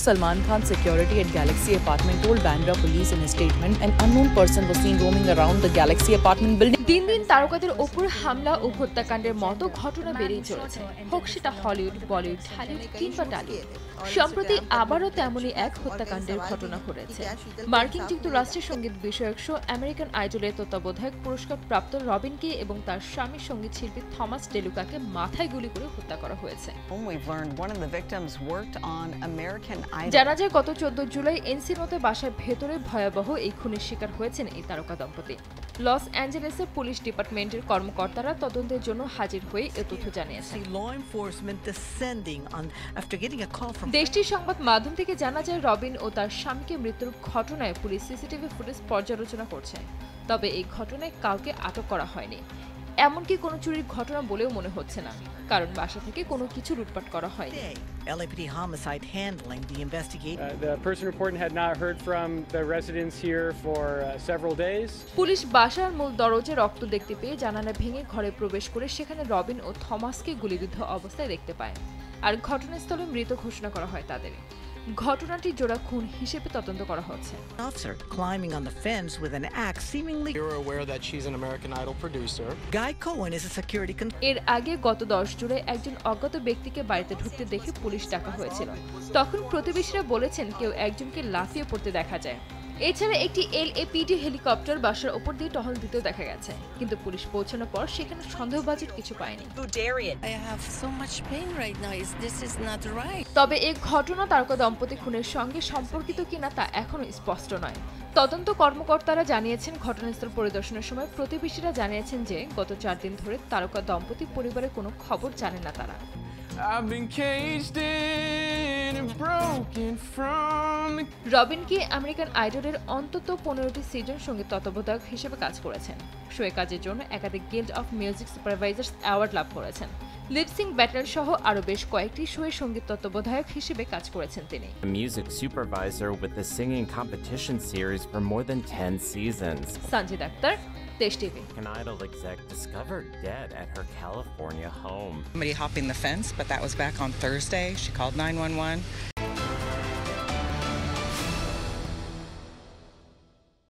Salman Khan's security at Galaxy apartment told Bandra police in a statement an unknown person was seen roaming around the Galaxy apartment building. দিন দিন তারকাদের ওপর হামলা ও হত্যাকাণ্ডের মতো ঘটনা বেড়েই চলেছে, হোক সেটা হলিউড, বলিউড, ঢালিউড কিংবা টালিউড। সম্প্রতি আবারও তেমনই এক হত্যাকাণ্ডের ঘটনা ঘটেছে। মার্কিন যুক্তরাষ্ট্রের সঙ্গীত বিষয়ক শো আমেরিকান আইডলের তত্ত্বাবধায়ক পুরস্কারপ্রাপ্ত রবিনকে এবং তার স্বামী সঙ্গীত শিল্পী থমাস ডেলুকাকে মাথায় গুলি করে হত্যা করা হয়েছে। জানা যায় গত 14 জুলাই এনসিনোতে বাসার ভেতরে ভয়াবহ এই খুনের শিকার হয়েছেন এই তারকা দম্পতি। লস অ্যাঞ্জেলেসের পুলিশ ডিপার্টমেন্টের কর্মকর্তারা তদন্তের জন্য হাজির হয়ে এ তথ্য জানিয়েছেন। দেশটির সংবাদ মাধ্যম থেকে জানা যায় রবিন ও তার স্বামীকে মৃত্যুর ঘটনায় পুলিশ সিসিটিভি ফুটেজ পর্যালোচনা করছে, তবে এই ঘটনায় কাউকে আটক করা হয়নি। এমনকি কোনো চুরির ঘটনা বলেও মনে হচ্ছে না, কারণ বাসা থেকে কোনো কিছু লুটপাট করা হয়নি। LAPD homicide handling the investigation. The person reporting had not heard from the residents here for several days. Police বাসার মূল দরজায় রক্ত দেখতে পেয়ে জানালা ভেঙে ঘরে প্রবেশ করে সেখানে রবিন ও থমাসকে গুলিবিদ্ধ অবস্থায় দেখতে পায়, আর ঘটনাস্থলে মৃত ঘোষণা করা হয় তাদের। ঘটনাটি জোড়া খুন হিসেবে তদন্ত করা হচ্ছে। Officer climbing on the fence with an axe seemingly. You're aware that she's an American Idol producer. Guy Cohen is a security এর আগে গত 10 জুলাই একজন অজ্ঞাত ব্যক্তিকে বাড়িতে ঢুকতে দেখে পুলিশ ডাকা হয়েছিল। তখন প্রতিবেশীরা বলেছেন কেউ একজনকে লাফিয়ে পড়তে দেখা যায়। এছাড়া একটি LAPD হেলিকপ্টার বাসার ওপর দিয়ে টহল দিতেও দেখা গেছে, কিন্তু পুলিশ পৌঁছানোর পর সেখানে সন্দেহবাজির কিছু পায়নি। তবে এই ঘটনা তারকা দম্পতি খুনের সঙ্গে সম্পর্কিত কিনা তা এখনো স্পষ্ট নয়। তদন্ত কর্মকর্তারা জানিয়েছেন ঘটনাস্থল পরিদর্শনের সময় প্রতিবেশীরা জানিয়েছেন যে গত 4 দিন ধরে তারকা দম্পতি পরিবারের কোনো খবর জানে না তারা। রবিনকে আমেরিকান আইডলের অন্তত 15টি সিজন সঙ্গীত তত্ত্বাবধায়ক হিসেবে কাজ করেছেন। শোয়ে কাজের জন্য একাধিক guild of music supervisors award লাভ করেছেন। লিপসিং ব্যাটল সহ আরও বেশ কয়েকটি শোয়ে সঙ্গীত তত্ত্বাবধায়ক হিসেবে কাজ করেছেন তিনি। Music supervisor with the singing competition series for more than 10 seasons. Sanjid Akter, দেশ TV. An Idol exec discovered dead at her California home. Somebody hopping the fence, but that was back on Thursday. She called 911.